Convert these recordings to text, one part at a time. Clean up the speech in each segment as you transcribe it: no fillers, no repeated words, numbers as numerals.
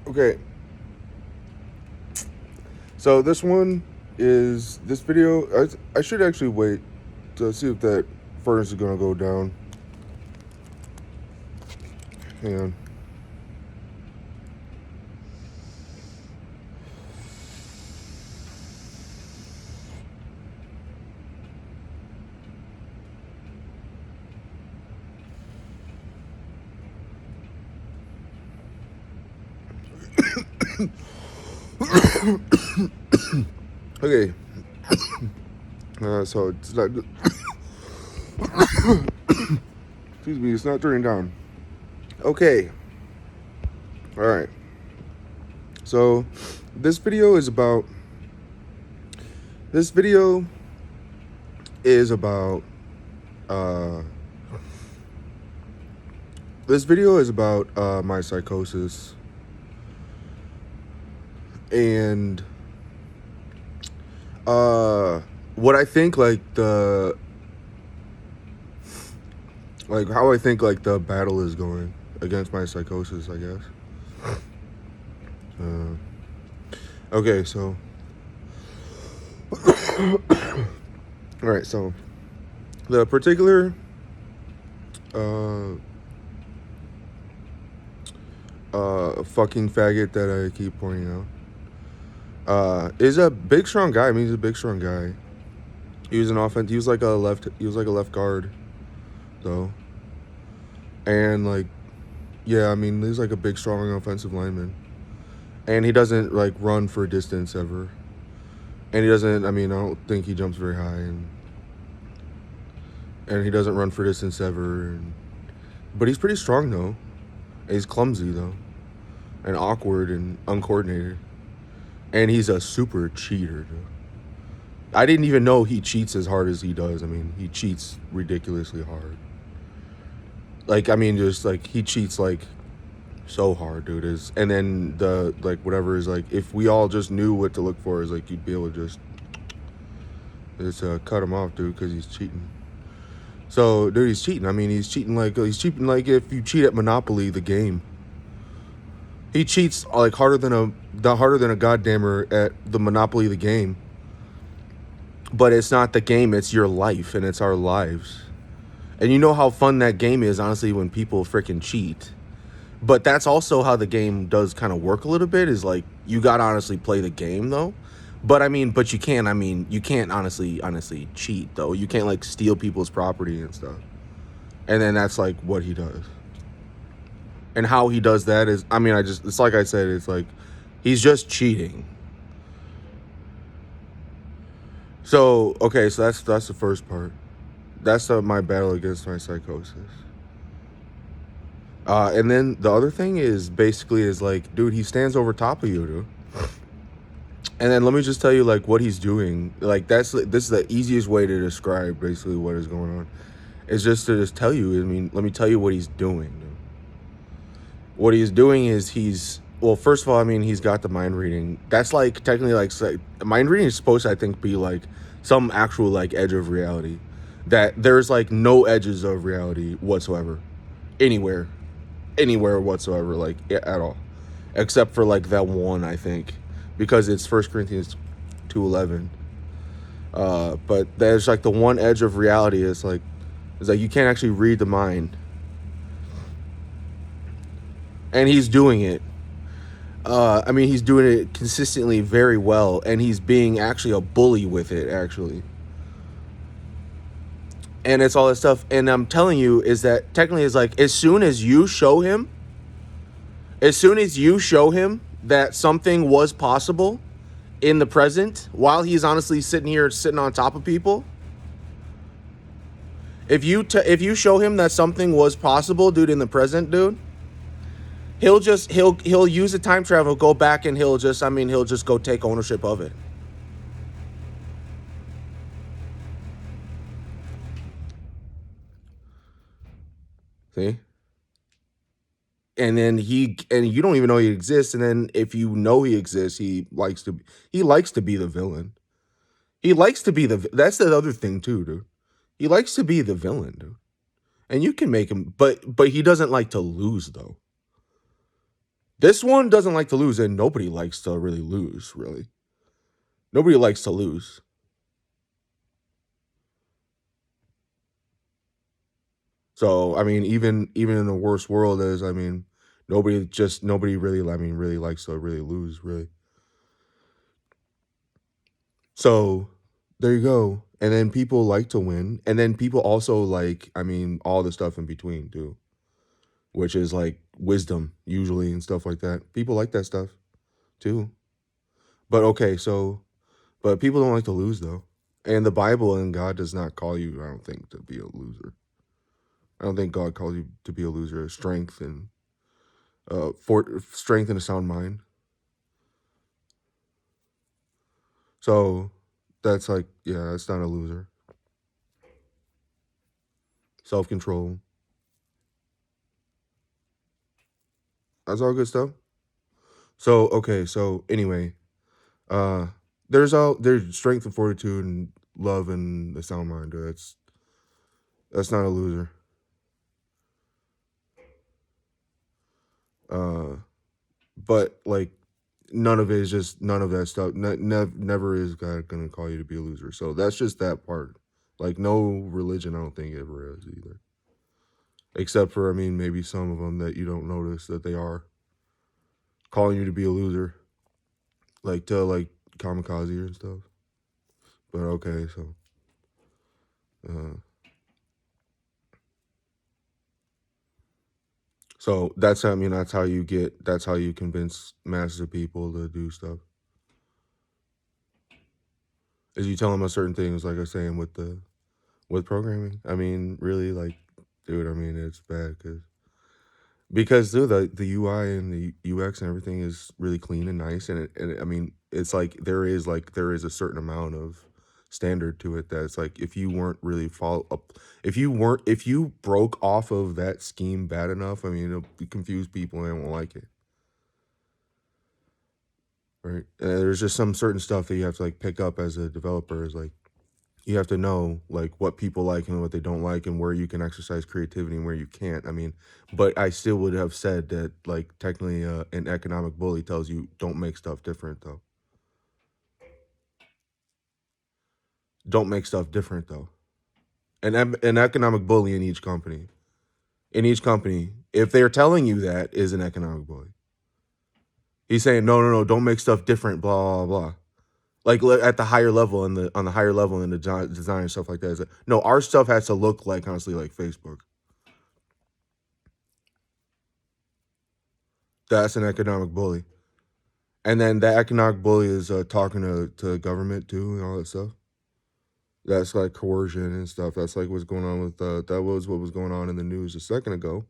Okay, so this video. I should actually wait to see if that furnace is gonna go down. Hang on. Okay, so it's not. Excuse me, it's not turning down. Okay, all right. So this video is about. This video is about. Uh, this video is about my psychosis and what I think how I think the battle is going against my psychosis, I guess. Okay, so all right, so the particular fucking faggot that I keep pointing out is a big strong guy. I mean, he's a big strong guy. He was an offense. He was like a left guard, though. And yeah, I mean, he's like a big strong offensive lineman. And he doesn't run for distance ever. And he doesn't. I mean, I don't think he jumps very high, and he doesn't run for distance ever. But he's pretty strong though. And he's clumsy though, and awkward and uncoordinated. And he's a super cheater, dude. I didn't even know he cheats as hard as he does. I mean, he cheats ridiculously hard. He cheats so hard, dude. And then the whatever is if we all just knew what to look for, is you'd be able to just cut him off, dude, because he's cheating. So, dude, he's cheating. I mean, he's cheating like if you cheat at Monopoly, the game. He cheats harder than a goddammer at the Monopoly, the game. But it's not the game, it's your life, and it's our lives. And you know how fun that game is, honestly, when people freaking cheat. But that's also how the game does kind of work a little bit, is you gotta honestly play the game, though. But you can't honestly cheat, though. You can't steal people's property and stuff. And then that's what he does. And how he does that is, I mean, it's like I said, it's he's just cheating. So, okay, so that's the first part. That's my battle against my psychosis. And then the other thing is basically dude, he stands over top of you, dude. And then let me just tell you what he's doing. This is the easiest way to describe basically what is going on. Is just to just tell you, I mean, let me tell you what he's doing, dude. What he's doing is first of all, I mean, he's got the mind reading. That's technically mind reading is supposed to, I think, be some actual edge of reality. That there's no edges of reality whatsoever. Anywhere whatsoever, at all. Except for that one, I think. Because it's 1 Corinthians 2:11. But there's the one edge of reality is you can't actually read the mind. And he's doing it. I mean, he's doing it consistently very well, and he's being actually a bully with it, actually. And it's all that stuff. And I'm telling you is that technically is as soon as you show him that something was possible in the present, while he's honestly sitting on top of people, if you show him that something was possible, dude, in the present, dude, he'll use the time travel, go back, and he'll just go take ownership of it. See? And then you don't even know he exists, and then if you know he exists, he likes to be the villain. That's the other thing too, dude. He likes to be the villain, dude. And you can make him, but he doesn't like to lose, though. This one doesn't like to lose, and nobody likes to really lose. Really, nobody likes to lose. So I mean, even in the worst world, as I mean, nobody really, I mean, really likes to really lose. Really. So there you go. And then people like to win, and then people also like, I mean, all the stuff in between too, which is like wisdom usually and stuff like that. People like that stuff too. But okay, so but people don't like to lose though. And the Bible and God does not call you, I don't think, to be a loser. I don't think God calls you to be a loser. Strength and for strength and a sound mind. So that's like, yeah, that's not a loser. Self control. That's all good stuff. So okay, so anyway, uh there's strength and fortitude and love and a sound mind. That's not a loser. Uh but like none of that stuff. Never is God gonna call you to be a loser. So that's just that part. Like no religion, I don't think ever is either. Except for, I mean, maybe some of them that you don't notice that they are calling you to be a loser, like to like kamikaze and stuff. But okay, so uh, so that's, I mean, that's how you convince masses of people to do stuff. Is you tell them a certain things, like I was saying with programming. I mean, really, like, dude, I mean, it's bad because dude, the UI and the UX and everything is really clean and nice, and I mean, it's like there is a certain amount of standard to it that it's like if you weren't really follow up, if you broke off of that scheme bad enough, I mean, it'll confuse people and they won't like it, right? And there's just some certain stuff that you have to like pick up as a developer is like you have to know like what people like and what they don't like and where you can exercise creativity and where you can't. I mean, but I still would have said that like technically an economic bully tells you don't make stuff different though. Don't make stuff different though. An economic bully in each company. In each company, if they're telling you that is an economic bully. He's saying no, don't make stuff different, blah blah blah. Like at the higher level and the on the higher level in the design and stuff like that. Is that, no, our stuff has to look like honestly like Facebook. That's an economic bully. And then that economic bully is talking to government too and all that stuff. That's like coercion and stuff. That's like what's going on with that was what was going on in the news a second ago.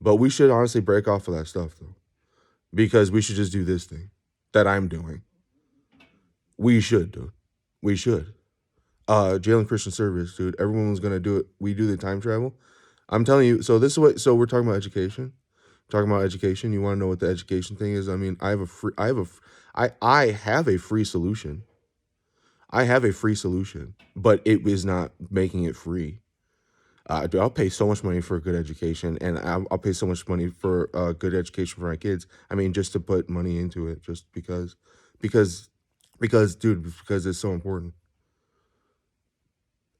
But we should honestly break off of that stuff though, because we should just do this thing that I'm doing. We should, dude. We should. Jalen Christian Service, dude. Everyone was gonna do it. We do the time travel. I'm telling you. So this is what. So we're talking about education. Talking about education. You want to know what the education thing is? I mean, I have a free. I have a free solution. I have a free solution, but it is not making it free. Dude, I'll pay so much money for a good education, and I'll pay so much money for good education for my kids. I mean, just to put money into it, just because, dude, because it's so important.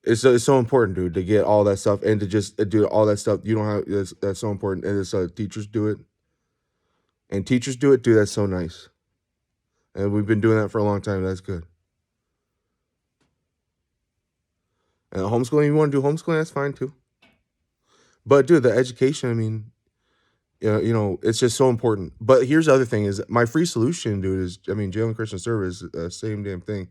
It's so important, dude, to get all that stuff and to just do all that stuff. You don't have that's so important, and it's teachers do it, and teachers do it, dude. That's so nice, and we've been doing that for a long time. That's good. And homeschooling, you want to do homeschooling, that's fine too. But dude, the education, I mean, yeah, it's just so important. But here's the other thing: is my free solution, dude. Is I mean, Jalen Christian Service, same damn thing.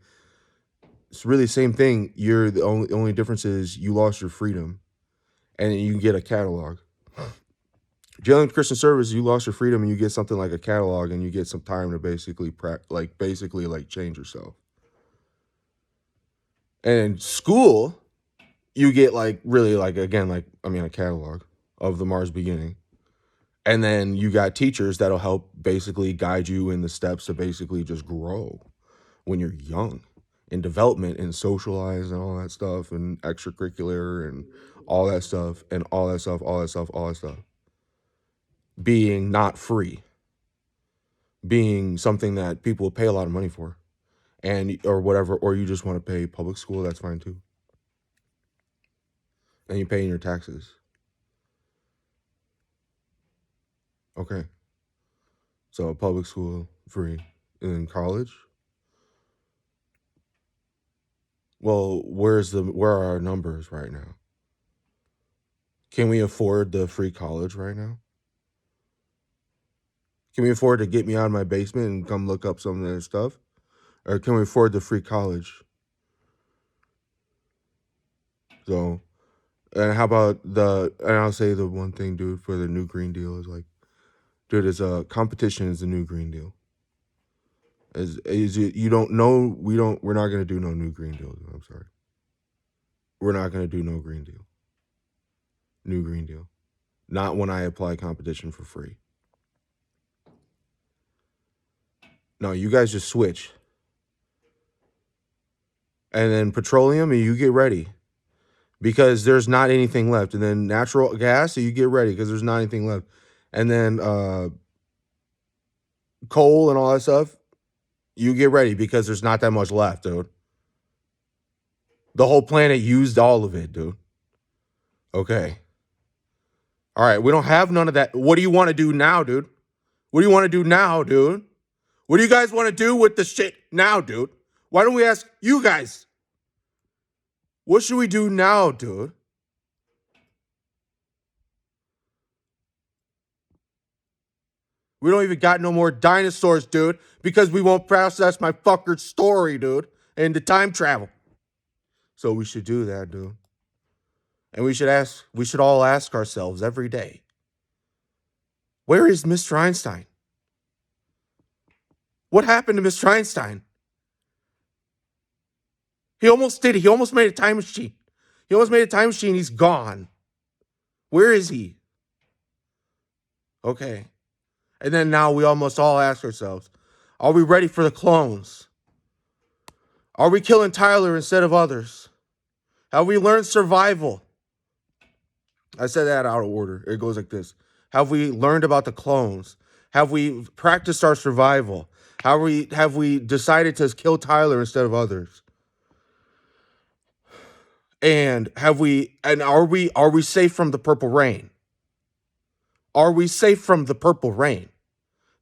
It's really the same thing. You're the only difference is you lost your freedom, and you get a catalog. Jalen Christian Service, you lost your freedom, and you get something like a catalog, and you get some time to basically basically like change yourself. And in school, you get like really like again like I mean a catalog of the Mars beginning. And then you got teachers that'll help basically guide you in the steps to basically just grow when you're young in development and socialize and all that stuff and extracurricular and all that stuff and all that stuff, all that stuff, all that stuff. Being not free. being something that people will pay a lot of money for, and or whatever, or you just want to pay public school, that's fine too. And you pay in your taxes. Okay. So public school free. And then college? Well, where are our numbers right now? Can we afford the free college right now? Can we afford to get me out of my basement and come look up some of that stuff? Or can we afford the free college? So, and how about and I'll say the one thing, dude, for the new Green Deal is like, dude, competition is the new Green Deal. You don't know, we're not going to do no new Green Deal. I'm sorry. We're not going to do no Green Deal. New Green Deal. Not when I apply competition for free. No, you guys just switch. And then petroleum, and you get ready. Because there's not anything left. And then natural gas, so you get ready because there's not anything left. And then coal and all that stuff, you get ready because there's not that much left, dude. The whole planet used all of it, dude. Okay. All right, we don't have none of that. What do you want to do now, dude? What do you want to do now, dude? What do you guys want to do with the shit now, dude? Why don't we ask you guys? What should we do now, dude? We don't even got no more dinosaurs, dude, because we won't process my fucker story, dude, into time travel. So we should do that, dude. And we should all ask ourselves every day, where is Mr. Einstein? What happened to Mr. Einstein? He almost did it. He almost made a time machine. He's gone. Where is he? Okay. And then now we almost all ask ourselves, are we ready for the clones? Are we killing Tyler instead of others? Have we learned survival? I said that out of order. It goes like this. Have we learned about the clones? Have we practiced our survival? Have we decided to kill Tyler instead of others? And are we safe from the purple rain? Are we safe from the purple rain?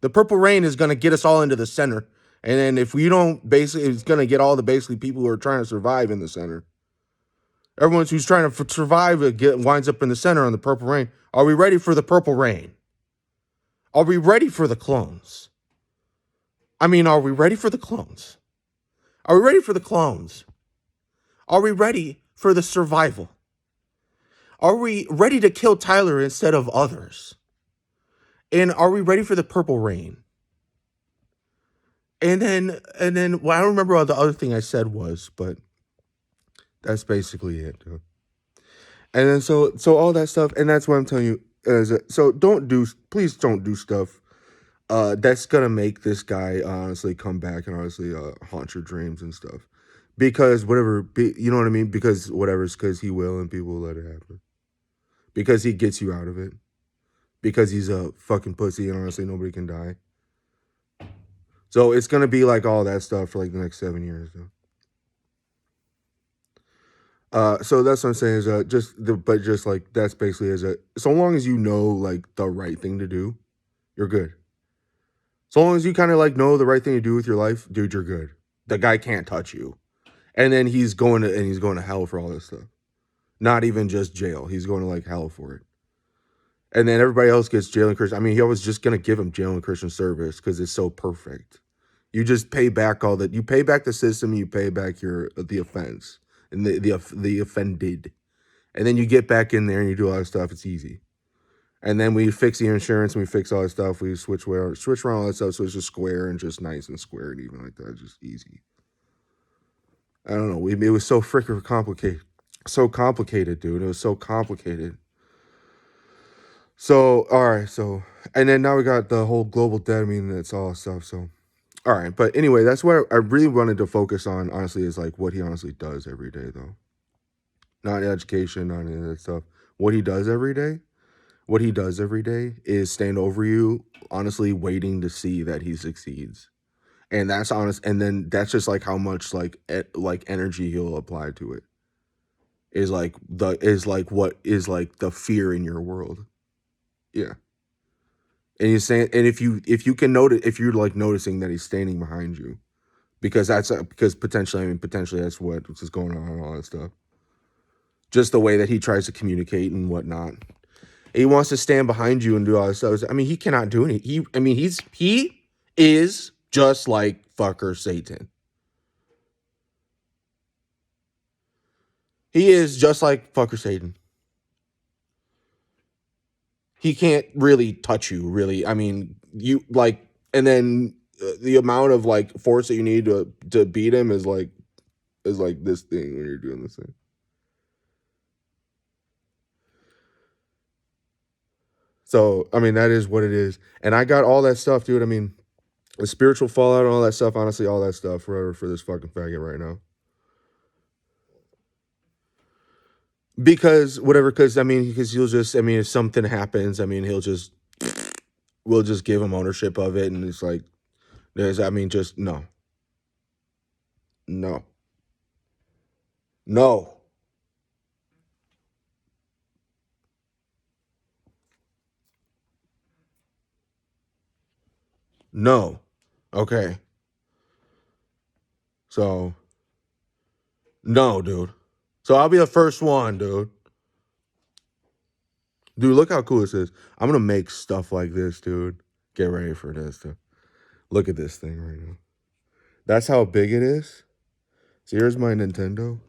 The purple rain is going to get us all into the center. And then if we don't, basically, it's going to get all the basically people who are trying to survive in the center. Everyone who's trying to survive winds up in the center on the purple rain. Are we ready for the purple rain? Are we ready for the clones? Are we ready for the clones? Are we ready for the clones? Are we ready for the survival? Are we ready to kill Tyler instead of others? And are we ready for the purple rain? And then, well, I don't remember what the other thing I said was, but that's basically it, dude. And then so all that stuff, and that's what I'm telling you. Please don't do stuff that's gonna make this guy honestly come back and honestly haunt your dreams and stuff. Because you know what I mean? Because because he will, and people will let it happen. Because he gets you out of it. Because he's a fucking pussy, and honestly nobody can die. So it's gonna be like all that stuff for like the next 7 years, though. So that's what I'm saying is that's basically so long as you know like the right thing to do, you're good. So long as you kind of like know the right thing to do with your life, dude, you're good. The guy can't touch you. And then he's going to hell for all this stuff. Not even just jail. He's going to like hell for it. And then everybody else gets jail and Christian. He was just going to give him jail and Christian service because it's so perfect. You just pay back you pay back the system, you pay back the offense and the offended. And then you get back in there and you do all that stuff. It's easy. And then we fix the insurance and we fix all that stuff. We switch around all that stuff so it's just square and just nice and square and even like that. Just easy. I don't know. It was so freaking complicated. So complicated, dude. It was so complicated. So, all right. So, and then now we got the whole global debt. That's all stuff. So, all right. But anyway, that's what I really wanted to focus on, honestly, is like what he honestly does every day, though. Not education, not any of that stuff. What he does every day. what he does every day is stand over you, honestly waiting to see that he succeeds. And that's honest, and then that's just like how much like energy he'll apply to it. Is like what is like the fear in your world. Yeah. And he's saying, and if you can notice, if you're like noticing that he's standing behind you, because because potentially, I mean, potentially that's what's going on and all that stuff. Just the way that he tries to communicate and whatnot. He wants to stand behind you and do all this stuff. I mean, he cannot do any. I mean, he is just like fucker Satan. He is just like fucker Satan. He can't really touch you, really. I mean, you like, and then the amount of like force that you need to beat him is like this thing when you're doing this thing. So I mean, that is what it is. And I got all that stuff, dude. I mean, the spiritual fallout and all that stuff. Honestly, all that stuff for this fucking faggot right now. Because whatever, because I mean, because he'll just, I mean, if something happens, I mean, we'll just give him ownership of it, and it's like, I mean, just no, no, no, no. Okay, so no, dude. So I'll be the first one, dude. Dude, look how cool this is. I'm gonna make stuff like this, dude. Get ready for this, dude. Look at this thing right now. That's how big it is. So here's my Nintendo.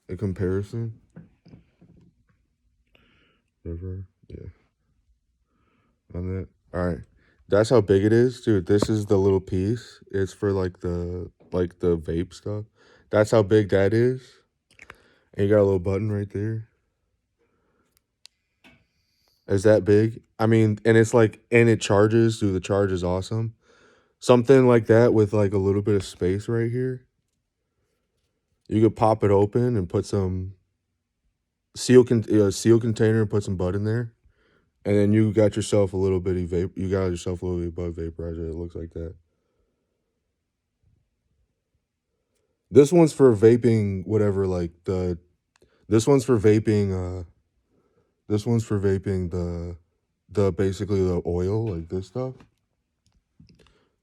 A comparison. River. Yeah. On that. All right. That's how big it is, dude. This is the little piece. It's for like the vape stuff. That's how big that is. And you got a little button right there. Is that big? I mean, and it's like, and it charges. Dude, the charge is awesome. Something like that with like a little bit of space right here. You could pop it open and put some seal container and put some bud in there. And then you got yourself a little bitty vape. You got yourself a little bitty bud vaporizer. It looks like that. This one's for vaping, whatever. Like this one's for vaping. This one's for vaping the basically the oil, like this stuff.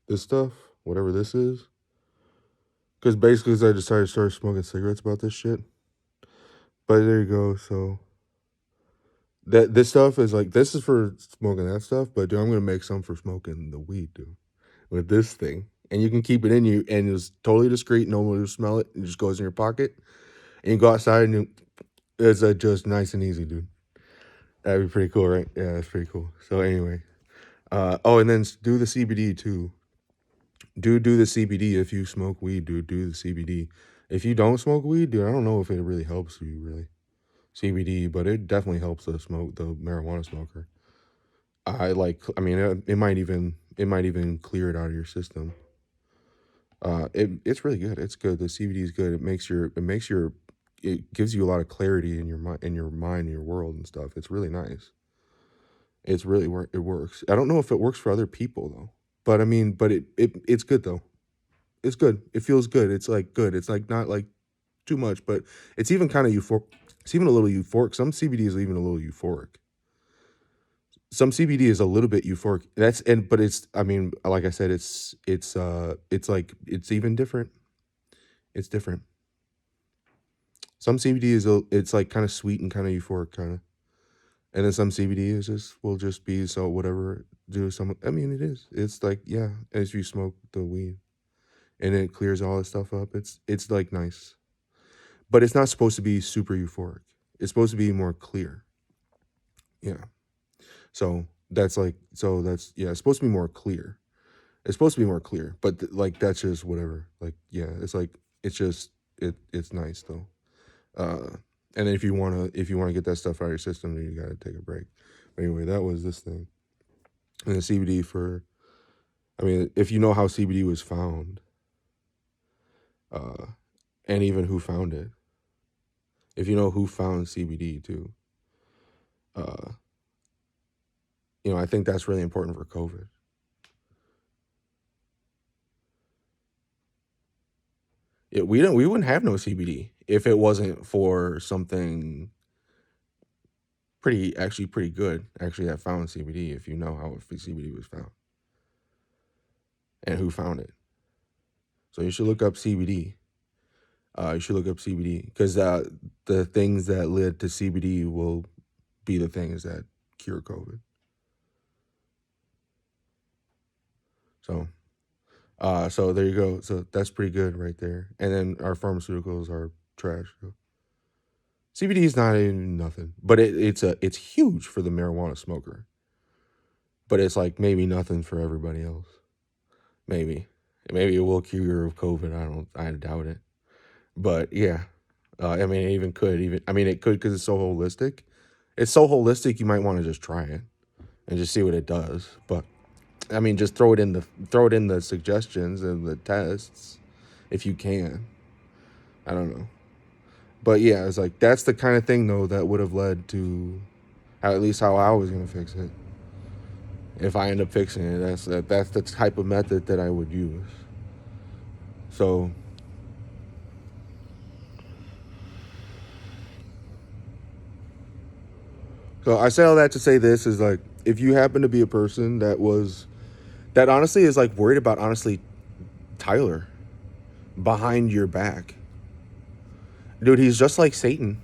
This stuff, whatever this is. Because basically, I decided to start smoking cigarettes about this shit. But there you go. So this stuff is like, this is for smoking that stuff. But dude, I'm gonna make some for smoking the weed, dude, with this thing. And you can keep it in you, and it's totally discreet. No one will smell it. It just goes in your pocket, and you go outside, and it's just nice and easy, dude. That'd be pretty cool, right? Yeah, that's pretty cool. So anyway, oh, and then do the CBD too. Do the CBD if you smoke weed, dude. Do the CBD. If you don't smoke weed, dude, I don't know if it really helps you, really. CBD, but it definitely helps the marijuana smoker. I mean, it might even clear it out of your system. It's really good. It's good. The CBD is good. It gives you a lot of clarity in your mind, in your world and stuff. It's really nice. It's really it works. I don't know if it works for other people though, but I mean, but it's good though. It's good. It feels good. It's like good. It's like not like too much, but it's even kind of euphoric. It's even a little euphoric. Some CBD is even a little euphoric. Some CBD is a little bit euphoric. But it's, I mean, like I said, it's like, it's even different. It's different. Some CBD it's like kind of sweet and kind of euphoric kind of. And then some CBD will just be so whatever do some. I mean, it is. It's like, yeah, as you smoke the weed, and it clears all this stuff up. It's like nice, but it's not supposed to be super euphoric. It's supposed to be more clear. Yeah. So that's yeah. It's supposed to be more clear. It's supposed to be more clear, but like that's just whatever. Like yeah, it's like it's just it's nice though. And then if you wanna get that stuff out of your system, then you gotta take a break. But anyway, that was this thing. And the CBD for, I mean, if you know how CBD was found, uh, and even who found it, if you know who found CBD too, uh, I think that's really important for COVID. We wouldn't have no CBD if it wasn't for something pretty good. Actually, that found CBD. If you know how CBD was found and who found it, so you should look up CBD. You should look up CBD because the things that led to CBD will be the things that cure COVID. So there you go. So that's pretty good right there. And then our pharmaceuticals are trash. So CBD is not even nothing, but it's huge for the marijuana smoker. But it's like maybe nothing for everybody else. Maybe it will cure COVID. I doubt it. But yeah, I mean, it could because it's so holistic. It's so holistic. You might want to just try it and just see what it does. But I mean, just throw it in the suggestions and the tests if you can. I don't know. But yeah, it's like that's the kind of thing though that would have led to at least how I was gonna fix it. If I end up fixing it, that's the type of method that I would use. So I say all that to say this is like if you happen to be a person that honestly is like worried about honestly Tyler behind your back. Dude, he's just like Satan.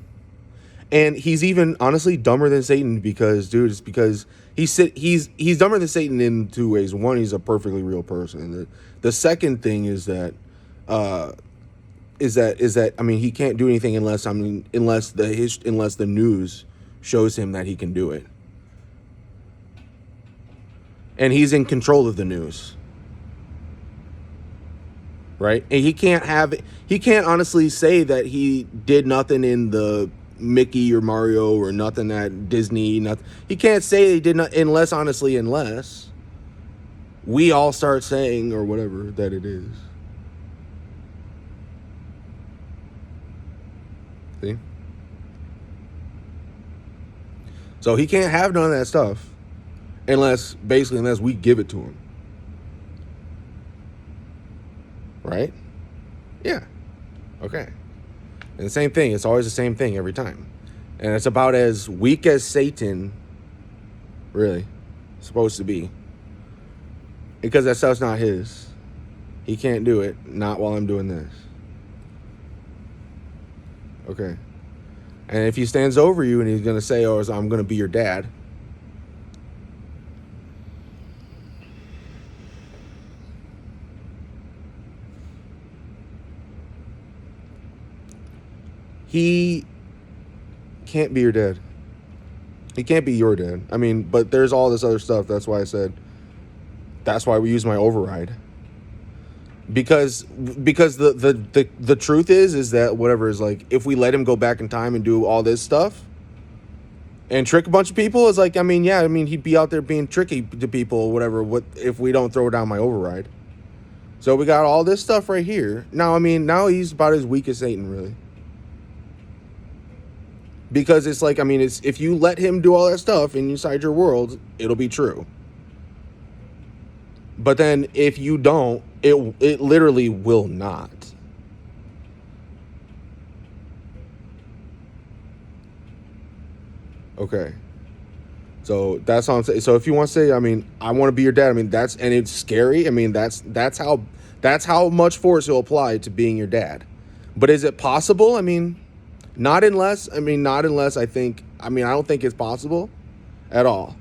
And he's even honestly dumber than Satan because, dude, it's because he's dumber than Satan in two ways. One, he's a perfectly real person. The second thing is that I mean he can't do anything unless the news shows him that he can do it. And he's in control of the news. Right? And he can't honestly say that he did nothing in the Mickey or Mario or nothing at Disney, nothing. He can't say he did not unless we all start saying or whatever that it is. See? So he can't have none of that stuff unless we give it to him. Right? Yeah. Okay. And the same thing. It's always the same thing every time. And it's about as weak as Satan really supposed to be. Because that stuff's not his. He can't do it. Not while I'm doing this. Okay. And if he stands over you and he's going to say, oh, I'm going to be your dad. He can't be your dad. He can't be your dad. I mean, but there's all this other stuff. That's why we use my override. Because the truth is that whatever is like, if we let him go back in time and do all this stuff and trick a bunch of people, it's like, I mean, he'd be out there being tricky to people or whatever. What if we don't throw down my override? So we got all this stuff right here. Now he's about as weak as Satan, really. Because it's like, it's if you let him do all that stuff inside your world, it'll be true. But then if you don't, it literally will not. Okay. So that's all I'm saying. So if you want to say, I want to be your dad, and it's scary. That's how much force he'll apply to being your dad. But is it possible? Not unless I don't think it's possible at all.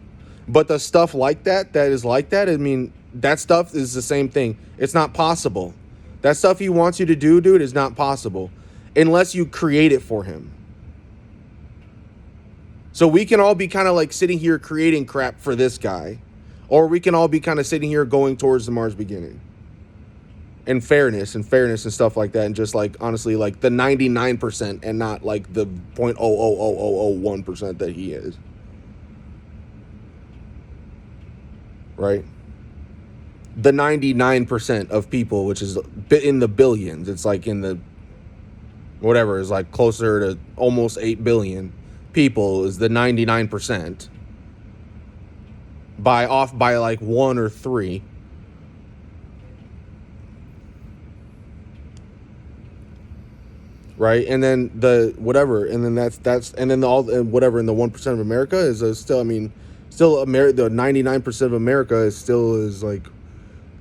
But the stuff like that is like that, that stuff is the same thing. It's not possible. That stuff he wants you to do, dude, is not possible unless you create it for him. So we can all be kind of like sitting here creating crap for this guy, or we can all be kind of sitting here going towards the Mars beginning. And fairness and stuff like that, and just like honestly like the 99% and not like the 0.00001% that he is. Right? The 99% of people, which is in the billions, it's like in the whatever is like closer to almost 8 billion people, is the 99%. by like 1 or 3. Right, and then the whatever, and then that's and then all whatever in the 1% of America is still, I mean, still America. The 99% of America is like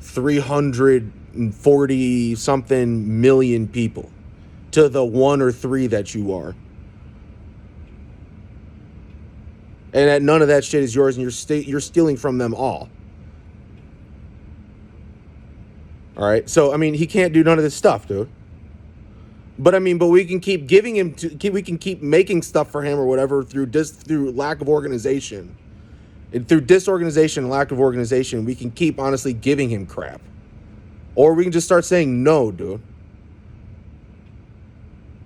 340 something million people to the 1 or 3 that you are, and that none of that shit is yours, and you're stealing from them all. All right, so I mean, he can't do none of this stuff, dude. But I mean, but we can keep giving him we can keep making stuff for him or whatever through lack of organization. And through disorganization and lack of organization, we can keep honestly giving him crap. Or we can just start saying no, dude.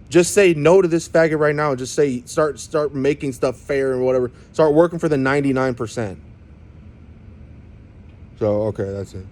Just say no to this faggot right now. Just say start making stuff fair and whatever. Start working for the 99%. So, okay, that's it.